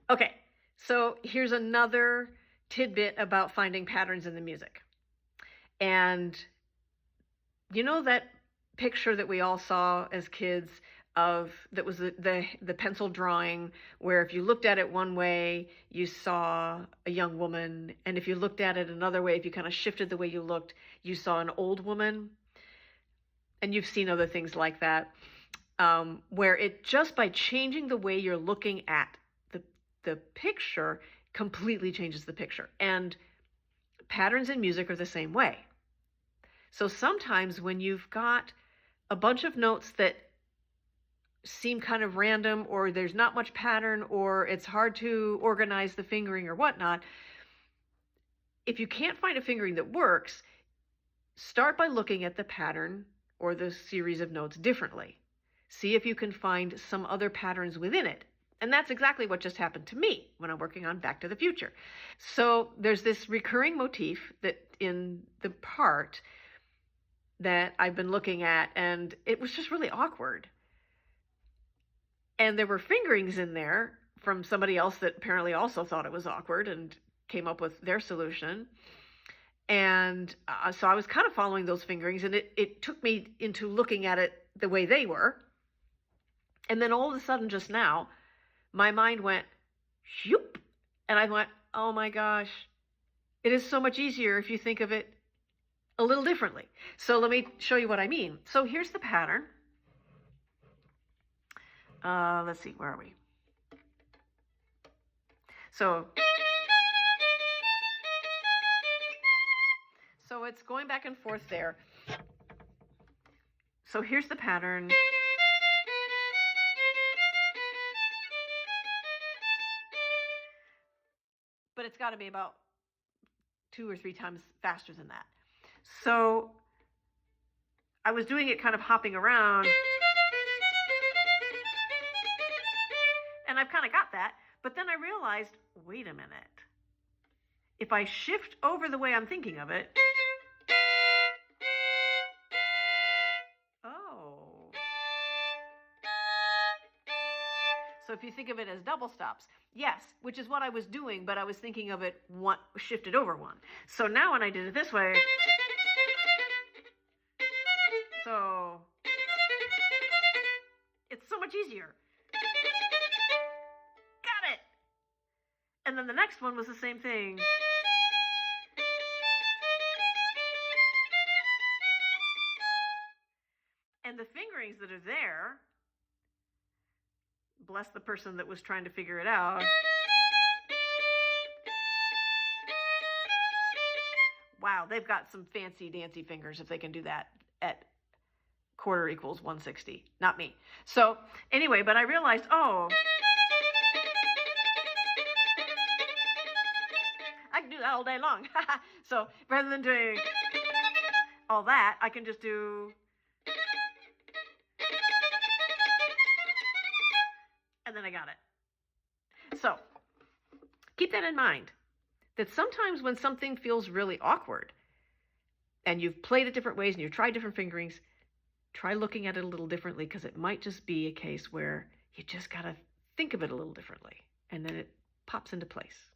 Okay, so here's another tidbit about finding patterns in the music. And you know that picture that we all saw as kids of that was the pencil drawing where if you looked at it one way, you saw a young woman, and if you looked at it another way, if you kind of shifted the way you looked, you saw an old woman. And you've seen other things like that, where it just by changing the way you're looking at the picture completely changes the picture. And patterns in music are the same way. So sometimes when you've got a bunch of notes that seem kind of random, or there's not much pattern, or it's hard to organize the fingering or whatnot, if you can't find a fingering that works, start by looking at the pattern or the series of notes differently. See if you can find some other patterns within it. And that's exactly what just happened to me when I'm working on Back to the Future. So there's this recurring motif that in the part that I've been looking at, and it was just really awkward. And there were fingerings in there from somebody else that apparently also thought it was awkward and came up with their solution. And so I was kind of following those fingerings, and it took me into looking at it the way they were. And then all of a sudden, just now, my mind went, shoop, and I went, oh my gosh, it is so much easier if you think of it a little differently. So let me show you what I mean. So here's the pattern. Let's see, where are we? So it's going back and forth there. So here's the pattern. But it's got to be about 2 or 3 times faster than that. So I was doing it kind of hopping around. And I've kind of got that. But then I realized, wait a minute. If I shift over the way I'm thinking of it. Oh. So if you think of it as double stops, yes, which is what I was doing, but I was thinking of it one shifted over one. So now when I did it this way, so it's so much easier. Got it. And then the next one was the same thing. And the fingerings that are there, bless the person that was trying to figure it out. Wow, they've got some fancy dancy fingers if they can do that at quarter equals 160. Not me. So anyway, but I realized, oh, I can do that all day long. So rather than doing all that, I can just do. And then I got it. So keep that in mind, that sometimes when something feels really awkward and you've played it different ways and you've tried different fingerings, try looking at it a little differently, because it might just be a case where you just got to think of it a little differently, and then it pops into place.